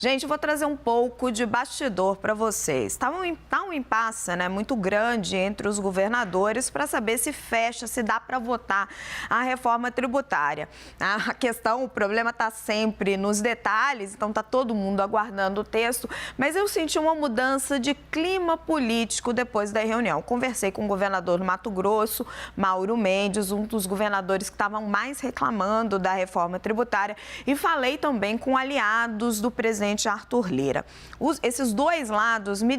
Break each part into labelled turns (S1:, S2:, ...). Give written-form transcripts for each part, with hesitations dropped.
S1: Gente, eu vou trazer um pouco de bastidor para vocês. Tá um impasse, né, muito grande entre os governadores para saber se fecha, se dá para votar a reforma tributária. A questão, o problema está sempre nos detalhes, então está todo mundo aguardando o texto, mas eu senti uma mudança de clima político depois da reunião. Conversei com o governador do Mato Grosso, Mauro Mendes, um dos governadores que estavam mais reclamando da reforma tributária, e falei também com aliados do presidente Arthur Lira. Esses dois lados me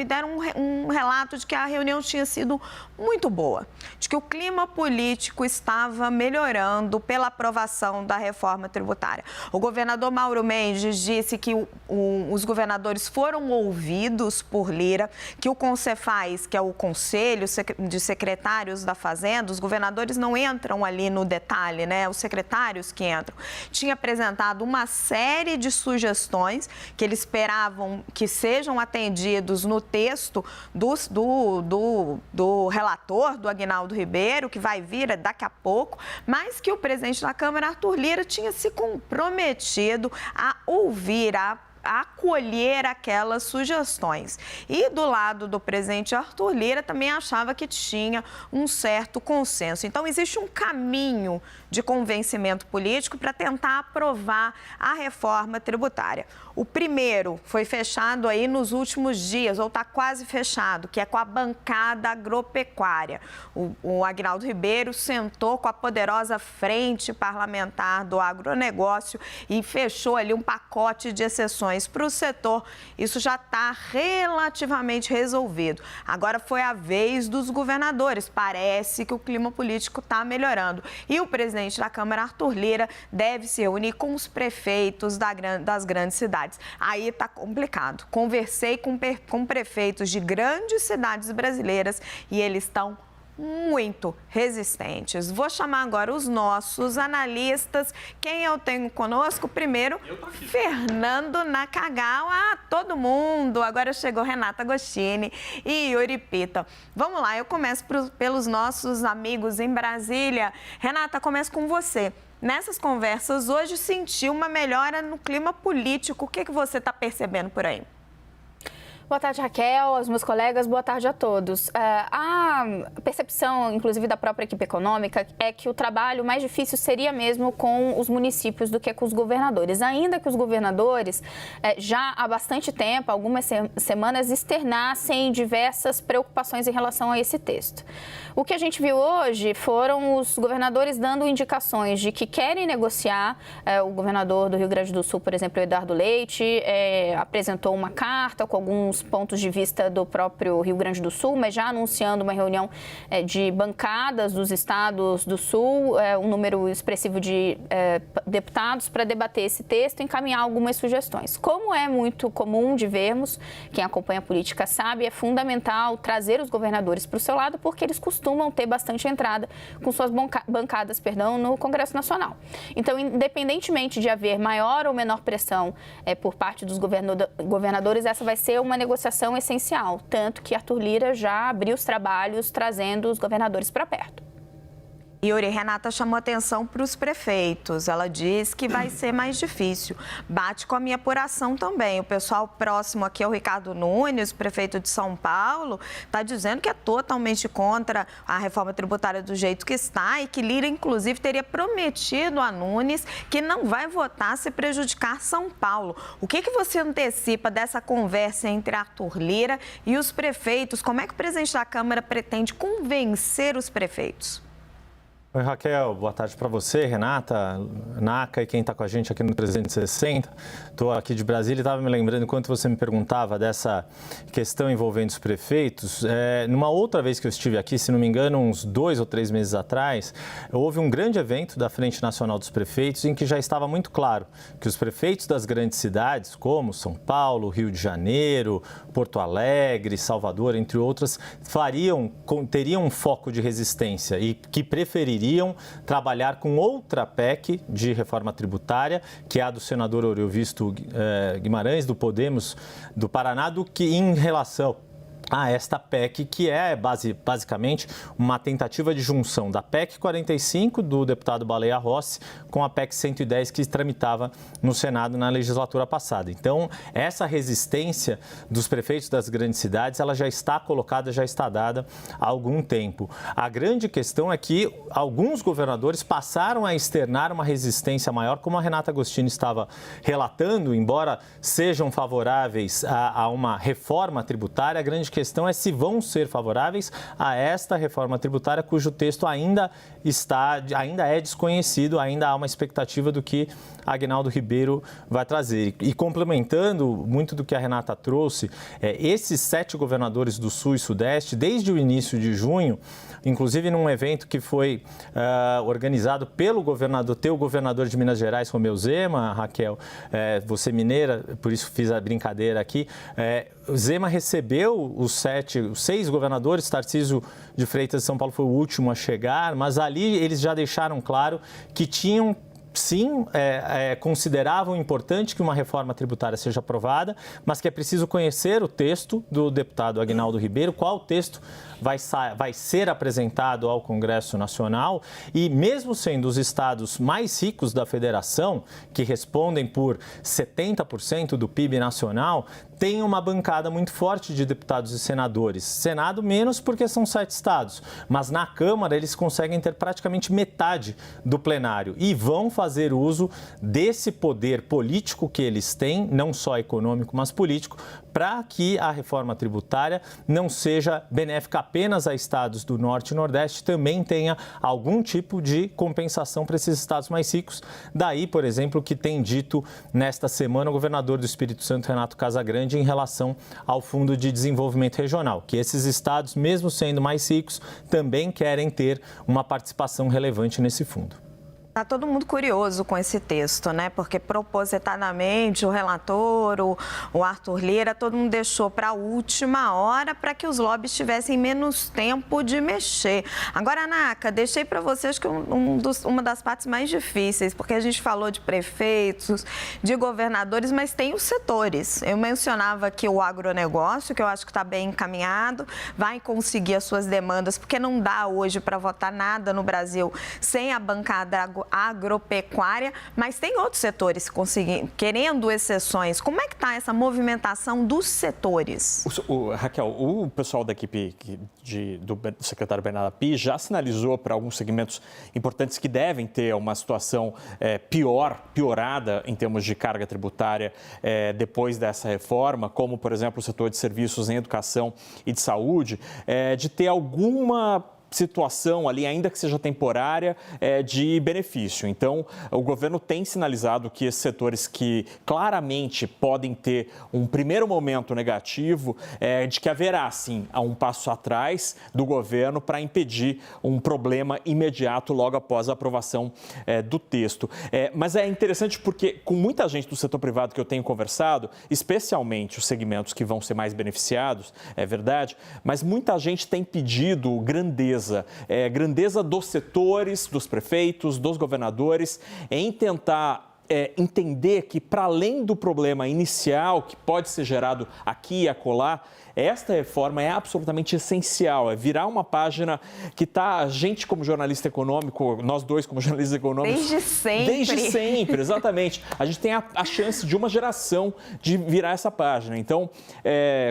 S1: deram um relato de que a reunião tinha sido muito boa, de que o clima político estava melhorando pela aprovação da reforma tributária. O governador Mauro Mendes disse que os governadores foram ouvidos por Lira, que o Concefaz, que é o Conselho de Secretários da Fazenda, os governadores não entram ali no detalhe, né? Os secretários que entram, tinha apresentado uma série de sugestões que eles esperavam que sejam atendidos no texto do relator, do Aguinaldo Ribeiro, que vai vir daqui a pouco, mas que o presidente da Câmara, Arthur Lira, tinha se comprometido a ouvir, a acolher aquelas sugestões. E do lado do presidente Arthur Lira também achava que tinha um certo consenso. Então, existe um caminho de convencimento político para tentar aprovar a reforma tributária. O primeiro foi fechado aí nos últimos dias, ou está quase fechado, que é com a bancada agropecuária. O Aguinaldo Ribeiro sentou com a poderosa frente parlamentar do agronegócio e fechou ali um pacote de exceções para o setor. Isso já está relativamente resolvido. Agora foi a vez dos governadores. Parece que o clima político está melhorando. E o presidente da Câmara, Arthur Lira, deve se reunir com os prefeitos das grandes cidades. Aí está complicado. Conversei com prefeitos de grandes cidades brasileiras e eles estão muito resistentes. Vou chamar agora os nossos analistas. Quem eu tenho conosco? Primeiro, Fernando Nakagawa. Todo mundo. Agora chegou Renata Agostini e Yuri Pita. Vamos lá, eu começo pelos nossos amigos em Brasília. Renata, começo com você. Nessas conversas, hoje sentiu uma melhora no clima político. O que você está percebendo por aí?
S2: Boa tarde, Raquel, aos meus colegas, boa tarde a todos. A percepção, inclusive, da própria equipe econômica é que o trabalho mais difícil seria mesmo com os municípios do que com os governadores. Ainda que os governadores, já há bastante tempo, algumas semanas, externassem diversas preocupações em relação a esse texto. O que a gente viu hoje foram os governadores dando indicações de que querem negociar. O governador do Rio Grande do Sul, por exemplo, Eduardo Leite, apresentou uma carta com alguns pontos de vista do próprio Rio Grande do Sul, mas já anunciando uma reunião de bancadas dos estados do Sul, um número expressivo de deputados para debater esse texto e encaminhar algumas sugestões. Como é muito comum de vermos, quem acompanha a política sabe, é fundamental trazer os governadores para o seu lado, porque eles costumam ter bastante entrada com suas bancadas, no Congresso Nacional. Então, independentemente de haver maior ou menor pressão por parte dos governadores, essa vai ser uma negociação essencial, tanto que Arthur Lira já abriu os trabalhos trazendo os governadores para perto.
S1: Yuri, Renata chamou atenção para os prefeitos. Ela diz que vai ser mais difícil. Bate com a minha apuração também. O pessoal próximo aqui é o Ricardo Nunes, prefeito de São Paulo, está dizendo que é totalmente contra a reforma tributária do jeito que está e que Lira, inclusive, teria prometido a Nunes que não vai votar se prejudicar São Paulo. O que você antecipa dessa conversa entre Arthur Lira e os prefeitos? Como é que o presidente da Câmara pretende convencer os prefeitos?
S3: Oi, Raquel, boa tarde para você, Renata, Naka e quem está com a gente aqui no 360. Estou aqui de Brasília e estava me lembrando, enquanto você me perguntava dessa questão envolvendo os prefeitos, numa outra vez que eu estive aqui, se não me engano, uns 2 ou 3 meses atrás, houve um grande evento da Frente Nacional dos Prefeitos em que já estava muito claro que os prefeitos das grandes cidades, como São Paulo, Rio de Janeiro, Porto Alegre, Salvador, entre outras, teriam um foco de resistência e que prefeririam trabalhar com outra PEC de reforma tributária, que é a do senador Oriovisto Guimarães, do Podemos do Paraná, do que em relação a esta PEC, que é basicamente uma tentativa de junção da PEC 45 do deputado Baleia Rossi com a PEC 110 que tramitava no Senado na legislatura passada. Então, essa resistência dos prefeitos das grandes cidades, ela já está colocada, já está dada há algum tempo. A grande questão é que alguns governadores passaram a externar uma resistência maior, como a Renata Agostini estava relatando, embora sejam favoráveis a uma reforma tributária, a grande questão é se vão ser favoráveis a esta reforma tributária, cujo texto ainda é desconhecido, ainda há uma expectativa do que Aguinaldo Ribeiro vai trazer. E complementando muito do que a Renata trouxe, esses 7 governadores do Sul e Sudeste, desde o início de junho, inclusive num evento que foi organizado pelo teu governador de Minas Gerais, Romeu Zema, Raquel, você mineira, por isso fiz a brincadeira aqui, o Zema recebeu os 6 governadores, Tarcísio de Freitas de São Paulo foi o último a chegar, mas ali eles já deixaram claro que tinham sim, consideravam importante que uma reforma tributária seja aprovada, mas que é preciso conhecer o texto do deputado Aguinaldo Ribeiro, qual texto vai ser apresentado ao Congresso Nacional e mesmo sendo os estados mais ricos da federação, que respondem por 70% do PIB nacional, tem uma bancada muito forte de deputados e senadores. Senado menos porque são 7 estados, mas na Câmara eles conseguem ter praticamente metade do plenário e vão fazer uso desse poder político que eles têm, não só econômico, mas político, para que a reforma tributária não seja benéfica apenas a estados do Norte e Nordeste, também tenha algum tipo de compensação para esses estados mais ricos. Daí, por exemplo, o que tem dito nesta semana o governador do Espírito Santo, Renato Casagrande, em relação ao Fundo de Desenvolvimento Regional, que esses estados, mesmo sendo mais ricos, também querem ter uma participação relevante nesse fundo.
S1: Está todo mundo curioso com esse texto, né? Porque propositadamente o relator, o Arthur Lira, todo mundo deixou para a última hora para que os lobbies tivessem menos tempo de mexer. Agora, Naca, deixei para vocês que uma das partes mais difíceis, porque a gente falou de prefeitos, de governadores, mas tem os setores. Eu mencionava aqui o agronegócio, que eu acho que está bem encaminhado, vai conseguir as suas demandas, porque não dá hoje para votar nada no Brasil sem a bancada agropecuária, mas tem outros setores querendo exceções. Como é que está essa movimentação dos setores?
S4: Raquel, o pessoal da equipe do secretário Bernardo Api já sinalizou para alguns segmentos importantes que devem ter uma situação piorada em termos de carga tributária depois dessa reforma, como, por exemplo, o setor de serviços em educação e de saúde, de ter alguma situação ali, ainda que seja temporária, de benefício. Então, o governo tem sinalizado que esses setores que claramente podem ter um primeiro momento negativo, de que haverá, sim, um passo atrás do governo para impedir um problema imediato logo após a aprovação do texto. Mas é interessante porque, com muita gente do setor privado que eu tenho conversado, especialmente os segmentos que vão ser mais beneficiados, é verdade, mas muita gente tem pedido grandeza dos setores, dos prefeitos, dos governadores, em tentar entender que, para além do problema inicial que pode ser gerado aqui e acolá, esta reforma é absolutamente essencial, virar uma página que está, a gente como jornalista econômico, nós dois como jornalistas econômicos... Desde sempre, exatamente. A gente tem a chance de uma geração de virar essa página. Então,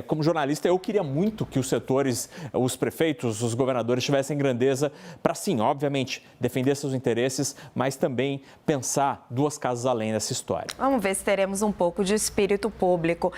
S4: como jornalista, eu queria muito que os setores, os prefeitos, os governadores tivessem grandeza para, sim, obviamente, defender seus interesses, mas também pensar 2 casas além dessa história.
S1: Vamos ver se teremos um pouco de espírito público.